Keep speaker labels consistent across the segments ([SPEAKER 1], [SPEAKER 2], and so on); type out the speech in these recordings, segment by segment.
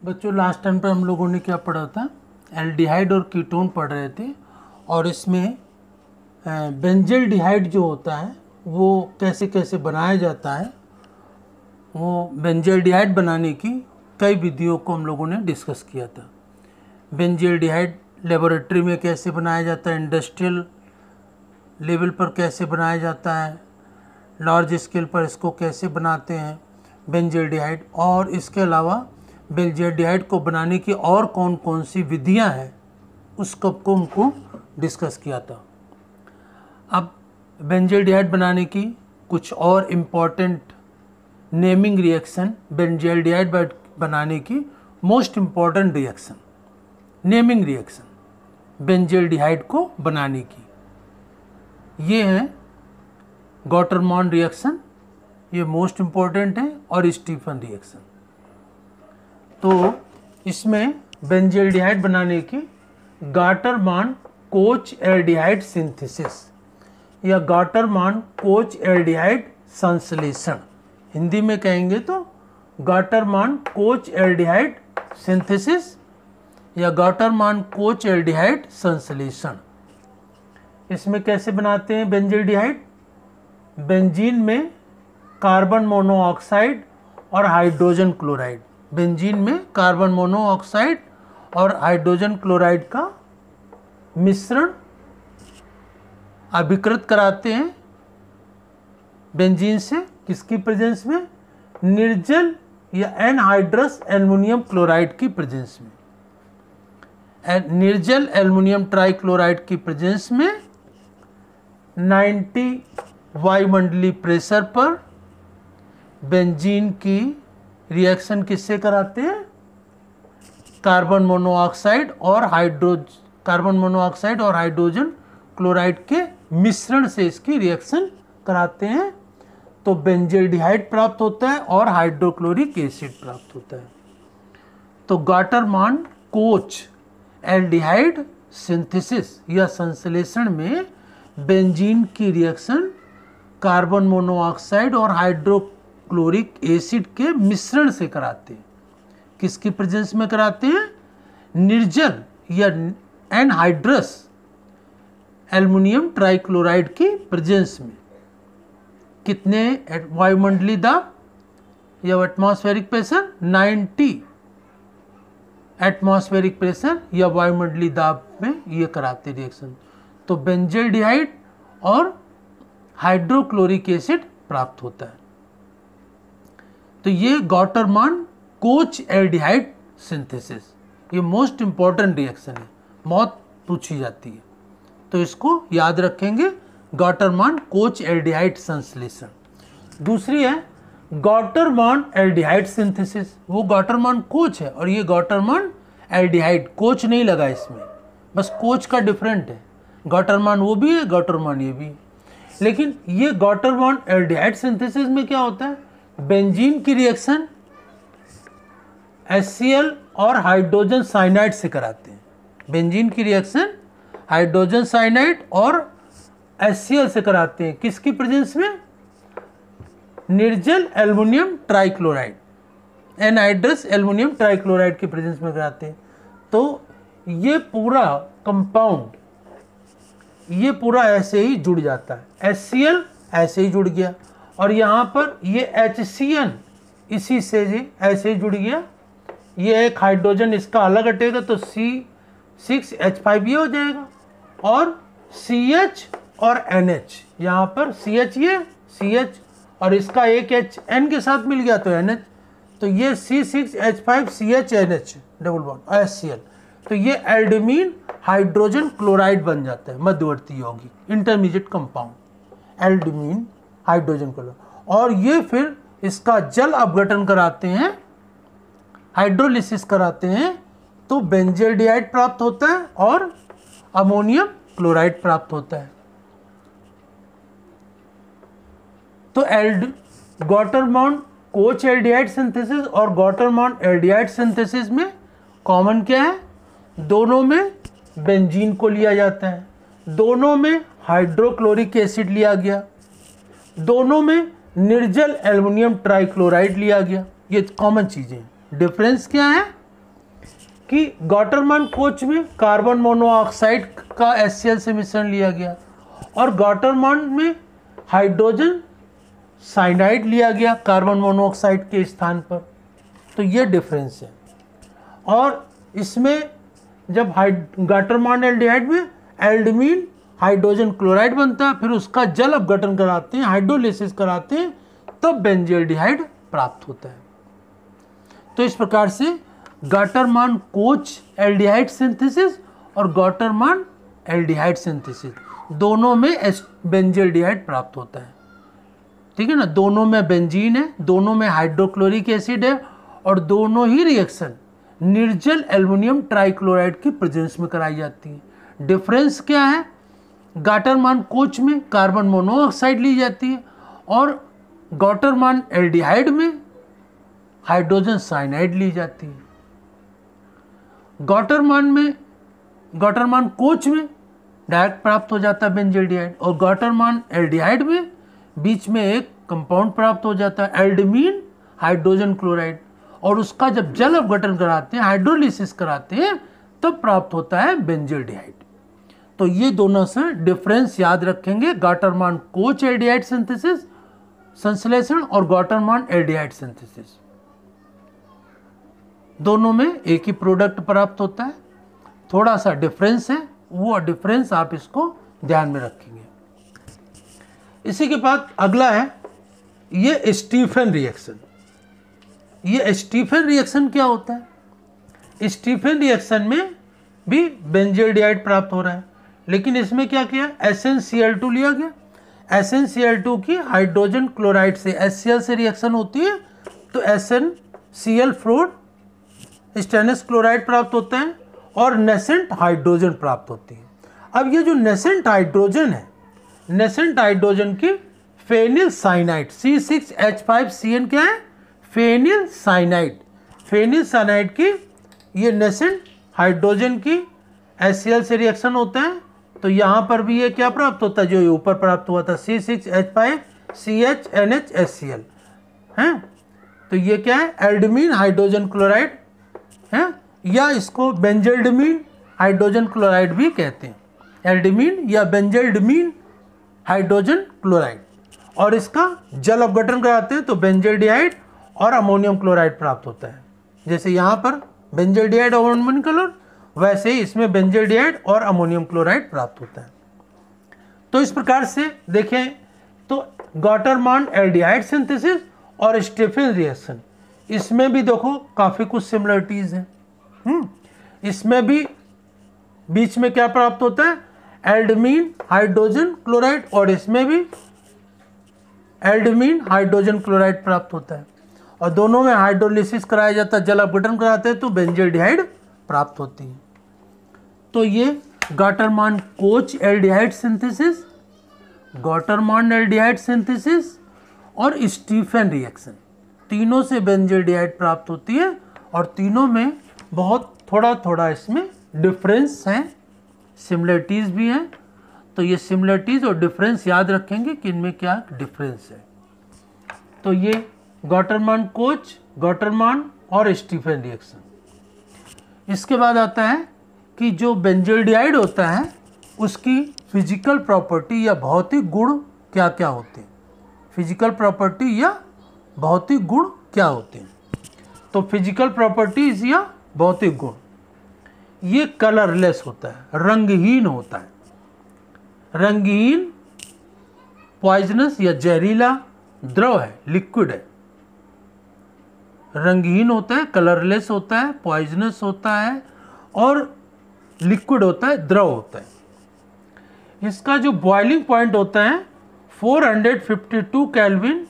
[SPEAKER 1] बच्चों last time पे हम लोगों ने क्या पढ़ा था, एल्डिहाइड और कीटोन पढ़ रहे थे। और इसमें बेंजल्डिहाइड जो होता है वो कैसे कैसे बनाया जाता है, वो बेंजल्डिहाइड बनाने की कई विधियों को हम लोगों ने डिस्कस किया था। बेंजल्डिहाइड लेबोरेटरी में कैसे बनाया जाता है, इंडस्ट्रियल लेवल पर कैसे बनाया जाता है, लार्ज स्केल पर इसको कैसे बनाते हैं बेंजल्डिहाइड, और इसके अलावा बेंजल्डिहाइड को बनाने की और कौन कौन सी विधियां हैं उसको हमको डिस्कस किया था। अब बेंजल्डिहाइड बनाने की कुछ और इम्पॉर्टेंट नेमिंग रिएक्शन, बेंजल्डिहाइड बनाने की most important reaction, naming reaction benzaldehyde को बनाने की, ये है गॉटरमॉन रिएक्शन, ये मोस्ट इम्पॉर्टेंट है, और स्टीफन रिएक्शन। तो इसमें बेंजल्डिहाइड बनाने की गॉटरमॉन कोच एल्डिहाइड सिंथेसिस या गॉटरमॉन कोच एल्डिहाइड संश्लेषण, हिंदी में कहेंगे तो गॉटरमॉन कोच एल्डिहाइड सिंथेसिस या गॉटरमॉन कोच एल्डिहाइड संश्लेषण। इसमें कैसे बनाते हैं बेंजल्डिहाइड? बेंजीन में कार्बन मोनोऑक्साइड और हाइड्रोजन क्लोराइड, बेंजीन में कार्बन मोनोऑक्साइड और हाइड्रोजन क्लोराइड का मिश्रण अभिकृत कराते हैं बेंजीन से, किसकी प्रेजेंस में? निर्जल या एनहाइड्रस एल्युमिनियम क्लोराइड की प्रेजेंस में, निर्जल एल्युमिनियम ट्राइक्लोराइड की प्रेजेंस में 90 वायुमंडलीय प्रेशर पर बेंजीन की रिएक्शन किससे कराते हैं? कार्बन मोनोऑक्साइड और हाइड्रोजन क्लोराइड के मिश्रण से इसकी रिएक्शन कराते हैं, तो बेंजल्डिहाइड प्राप्त होता है और हाइड्रोक्लोरिक एसिड प्राप्त होता है। तो गॉटरमॉन कोच एल्डिहाइड सिंथेसिस या संश्लेषण में बेंजीन की रिएक्शन कार्बन मोनोऑक्साइड और हाइड्रोक्लोरिक एसिड के मिश्रण से कराते हैं, किसकी प्रेजेंस में कराते हैं? निर्जल या एनहाइड्रस एल्युमिनियम ट्राइक्लोराइड की प्रेजेंस में। कितने वायुमंडलीय दाब या एटमॉस्फेरिक प्रेशर? 90 एटमॉस्फेरिक प्रेशर या वायुमंडलीय दाब में ये कराते रिएक्शन, तो बेंजल्डिहाइड और हाइड्रोक्लोरिक एसिड प्राप्त होता है। तो ये गॉटरमॉन कोच एल्डिहाइड सिंथेसिस, ये मोस्ट इंपॉर्टेंट रिएक्शन है, बहुत पूछी जाती है, तो इसको याद रखेंगे, गॉटरमॉन कोच एल्डिहाइड संश्लेषण। दूसरी है गॉटरमॉन एल्डिहाइड सिंथेसिस, वो गॉटरमॉन कोच है और ये गॉटरमॉन एल्डिहाइड, कोच नहीं लगा इसमें, बस कोच का डिफरेंट है, गॉटरमॉन वो भी है, गॉटरमॉन ये भी है। लेकिन ये गॉटरमॉन एल्डिहाइड सिंथेसिस में क्या होता है? बेंजीन की रिएक्शन HCl और हाइड्रोजन साइनाइड से कराते हैं, बेंजीन की रिएक्शन हाइड्रोजन साइनाइड और HCl से कराते हैं, किसकी प्रेजेंस में? निर्जल aluminium trichloride, anhydrous aluminium trichloride की प्रेजेंस में कराते हैं। तो ये पूरा कंपाउंड, ये पूरा ऐसे ही जुड़ जाता है, HCl ऐसे ही जुड़ गया, और यहाँ पर ये HCN इसी से ऐसे ही जुड़ गया, ये एक हाइड्रोजन इसका अलग हटेगा तो C6H5 ये हो जाएगा, और CH और NH, यहाँ पर CH ये CH और इसका एक H N के साथ मिल गया तो NH, तो ये C6H5 CH NH double bond HCl, तो ये एल्डिमीन हाइड्रोजन क्लोराइड बन जाता है, मध्यवर्ती यौगिक इंटरमीडिएट कंपाउंड एल्डिमीन हाइड्रोजन क्लोराइड, और ये फिर इसका जल अपघटन कराते हैं, हाइड्रोलिसिस कराते हैं, तो बेंजल्डिहाइड प्राप्त होता है और अमोनियम क्लोराइड प्राप्त होता है। तो गॉटरमॉन कोच एल्डिहाइड सिंथेसिस और गॉटरमॉन एल्डिहाइड सिंथेसिस में कॉमन क्या है? दोनों में बेंजीन को लिया जाता है, दोनों में हाइड्रोक्लोरिक एसिड लिया गया, दोनों में निर्जल एल्युमिनियम ट्राइक्लोराइड लिया गया, ये कॉमन चीज़ें हैं। डिफरेंस क्या है? कि गॉटरमान कोच में कार्बन मोनोऑक्साइड का HCl से मिश्रण लिया गया और गॉटरमान में हाइड्रोजन साइनाइड लिया गया कार्बन मोनोऑक्साइड के स्थान पर। तो ये डिफरेंस है। और इसमें जब गॉटरमान एल्डिहाइड में एल्डमीन हाइड्रोजन क्लोराइड बनता है, फिर उसका जल अपघटन कराते हैं, हाइड्रोलिसिस कराते हैं, तब बेंजील्डिहाइड प्राप्त होता है। तो इस प्रकार से गॉटरमान कोच एल्डिहाइड सिंथेसिस और गॉटरमान एल्डिहाइड सिंथेसिस दोनों में बेंजील्डिहाइड प्राप्त होता है। ठीक है ना, दोनों में बेंजीन है, दोनों में हाइड्रोक्लोरिक एसिड है और दोनों ही रिएक्शन निर्जल एल्युमिनियम ट्राइक्लोराइड की प्रेजेंस में कराई जाती है। डिफरेंस क्या है? गॉटरमान कोच में कार्बन मोनोऑक्साइड ली जाती है और गॉटरमान एल्डिहाइड में हाइड्रोजन साइनाइड ली जाती है। गॉटरमान कोच में डायरेक्ट प्राप्त हो जाता है बेंजील्डिहाइड और गॉटरमान एल्डिहाइड में बीच में एक कंपाउंड प्राप्त हो जाता है एल्डमीन हाइड्रोजन क्लोराइड, और उसका जब जल अपघटन कराते हैं, हाइड्रोलिसिस कराते हैं, तब प्राप्त होता है बेंजील्डिहाइड। तो ये दोनों से डिफरेंस याद रखेंगे, गॉटरमान कोच एल्डिहाइड सिंथेसिस संश्लेषण और गॉटरमान एल्डिहाइड सिंथेसिस, दोनों में एक ही प्रोडक्ट प्राप्त होता है। थोड़ा सा डिफरेंस है, वो डिफरेंस आप इसको ध्यान में रखेंगे। इसी के बाद अगला है ये स्टीफन रिएक्शन। ये स्टीफन रिएक्शन क्या होता है? स्टीफन रिएक्शन में भी बेंजील्डिहाइड प्राप्त हो रहा है, लेकिन इसमें क्या किया? SnCl2 लिया गया। SnCl2 की हाइड्रोजन क्लोराइड से HCl से रिएक्शन होती है, तो SnCl4 स्टेनस क्लोराइड प्राप्त होता है और नेसेंट हाइड्रोजन प्राप्त होती है। अब ये जो नेसेंट हाइड्रोजन है, नेसेंट हाइड्रोजन की फेनिल साइनाइड C6H5Cn क्या है? Phenyl cyanide. फेनिल साइनाइड की ये नेसेंट हाइड्रोजन की HCl से रिएक्शन होता है, तो यहाँ पर भी ये क्या प्राप्त होता है? जो ये ऊपर प्राप्त हुआ था C6H5CHNHHCl है। तो ये क्या है? एल्डमीन हाइड्रोजन क्लोराइड है, या इसको बेंजल्डमीन हाइड्रोजन क्लोराइड भी कहते हैं, एल्डमीन या बेंजल्डमीन हाइड्रोजन क्लोराइड। और इसका जल अपघटन कराते हैं तो बेंजील्डिहाइड और अमोनियम क्लोराइड प्राप्त होता है। जैसे यहाँ पर बेंजील्डिहाइड और अमोनियम क्लोराइड, वैसे ही इसमें बेंजील्डिहाइड और अमोनियम क्लोराइड प्राप्त होता है। तो इस प्रकार से देखें तो गॉटरमान एल्डिहाइड सिंथेसिस और स्टीफन रिएक्शन, इसमें भी देखो काफ़ी कुछ सिमिलरिटीज़ हैं। इसमें भी बीच में क्या प्राप्त होता है? एल्डमीन हाइड्रोजन क्लोराइड, और इसमें भी एल्डमीन हाइड्रोजन क्लोराइड प्राप्त होता है और दोनों में हाइड्रोलिसिस कराया जाता है, जल अपघटन कराते हैं, तो बेंजील्डिहाइड प्राप्त होती है। तो ये Gattermann Koch aldehyde synthesis, Gattermann aldehyde synthesis और स्टीफन रिएक्शन, तीनों से बेंजील्डिहाइड प्राप्त होती है और तीनों में बहुत थोड़ा थोड़ा इसमें डिफरेंस है, सिमिलरिटीज़ भी हैं। तो ये सिमिलरिटीज़ और डिफरेंस याद रखेंगे कि इनमें क्या डिफरेंस है। तो ये गॉटरमान कोच, गॉटरमान और स्टीफन रिएक्शन। इसके बाद आता है कि जो बेंजील्डिहाइड होता है उसकी फिजिकल प्रॉपर्टी या भौतिक गुण क्या क्या होते हैं। फिजिकल प्रॉपर्टी या भौतिक गुण क्या होते हैं? तो फिजिकल प्रॉपर्टीज या भौतिक गुण, ये कलरलेस होता है, रंगहीन होता है। रंगहीन, पॉइजनस या जहरीला द्रव है, लिक्विड है। रंगहीन होता है, कलरलेस होता है, पॉइजनस होता है और लिक्विड होता है, द्रव होता है। इसका जो बॉइलिंग पॉइंट होता है 452 केल्विन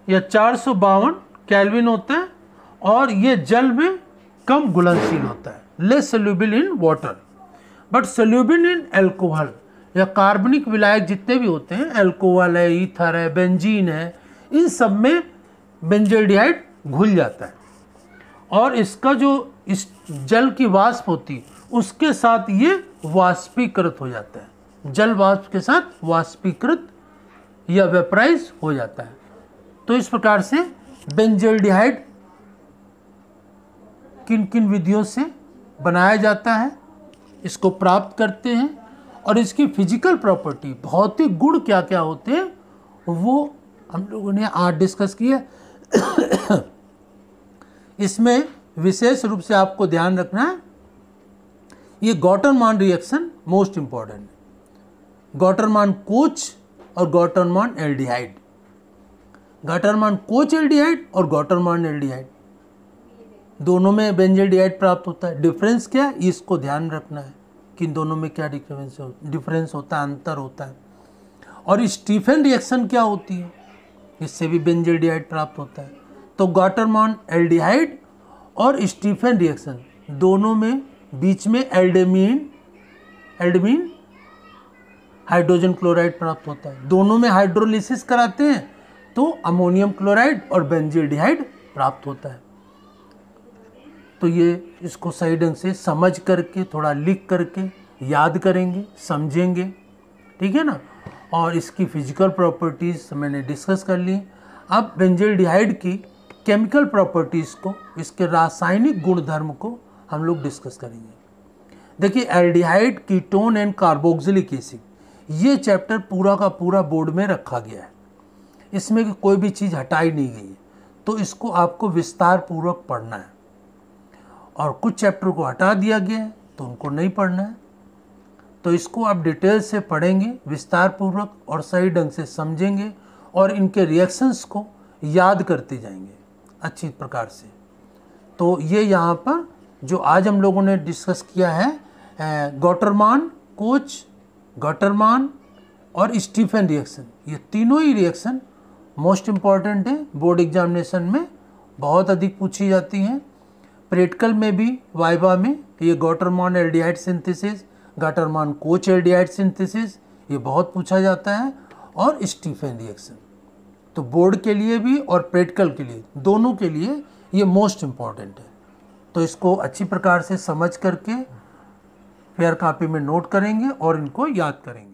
[SPEAKER 1] या 452 केल्विन होता है और ये जल में कम घुलनशील होता है, less soluble in water but soluble in alcohol या कार्बनिक विलायक जितने भी होते हैं, एल्कोहल है, ईथर है, बेंजीन है, इन सब में बेंजील्डिहाइड घुल जाता है और इसका जो इस जल की वाष्प होती है उसके साथ ये वाष्पीकृत हो जाता है, जल वाष्प के साथ वाष्पीकृत या वेपराइज हो जाता है। तो इस प्रकार से बेंजील्डिहाइड किन किन विधियों से बनाया जाता है, इसको प्राप्त करते हैं, और इसकी फिजिकल प्रॉपर्टी, भौतिक गुण क्या क्या होते हैं, वो हम लोगों ने आज डिस्कस किया। इसमें विशेष रूप से आपको ध्यान रखना है, ये गॉटरमान रिएक्शन मोस्ट इंपॉर्टेंट है। गॉटरमान कोच और गॉटरमान एल्डिहाइड, गॉटरमान कोच एल्डिहाइड और गॉटरमान एल्डिहाइड, दोनों में बेंजल्डिहाइड प्राप्त होता है। डिफरेंस क्या है, इसको ध्यान रखना है कि इन दोनों में क्या डिफरेंस होता है, अंतर होता है। और स्टीफन रिएक्शन क्या होती है, इससे भी बेंजल्डिहाइड प्राप्त होता है। तो गॉटरमान एल्डिहाइड और स्टीफन रिएक्शन दोनों में बीच में एल्डेमीन हाइड्रोजन क्लोराइड प्राप्त होता है। दोनों में हाइड्रोलिसिस कराते हैं तो अमोनियम क्लोराइड और बेंजल्डिहाइड प्राप्त होता है। तो ये इसको सही ढंग से समझ करके, थोड़ा लिख करके याद करेंगे, समझेंगे, ठीक है ना। और इसकी फिजिकल प्रॉपर्टीज़ मैंने डिस्कस कर ली। अब बेंजल्डिहाइड की केमिकल प्रॉपर्टीज़ को, इसके रासायनिक गुणधर्म को हम लोग डिस्कस करेंगे। देखिए, aldehyde, ketone and carboxylic acid, ये चैप्टर पूरा का पूरा बोर्ड में रखा गया है, इसमें कोई भी चीज़ हटाई नहीं गई है। तो इसको आपको विस्तार पूर्वक पढ़ना है, और कुछ चैप्टर को हटा दिया गया है तो उनको नहीं पढ़ना है। तो इसको आप डिटेल से पढ़ेंगे विस्तार पूर्वक और सही ढंग से समझेंगे, और इनके रिएक्शंस को याद करते जाएंगे अच्छी प्रकार से। तो ये यहाँ पर जो आज हम लोगों ने डिस्कस किया है, गॉटरमान कोच, गॉटरमान और स्टीफन रिएक्शन, ये तीनों ही रिएक्शन मोस्ट इम्पॉर्टेंट है, बोर्ड एग्जामिनेशन में बहुत अधिक पूछी जाती हैं। प्रैक्टिकल में भी, वाइवा में, ये Gattermann aldehyde synthesis, Gattermann Koch aldehyde synthesis, ये बहुत पूछा जाता है, और स्टीफन रिएक्शन। तो बोर्ड के लिए भी और प्रैक्टिकल के लिए, दोनों के लिए ये मोस्ट इम्पॉर्टेंट है। तो इसको अच्छी प्रकार से समझ करके फेयर कॉपी में नोट करेंगे और इनको याद करेंगे।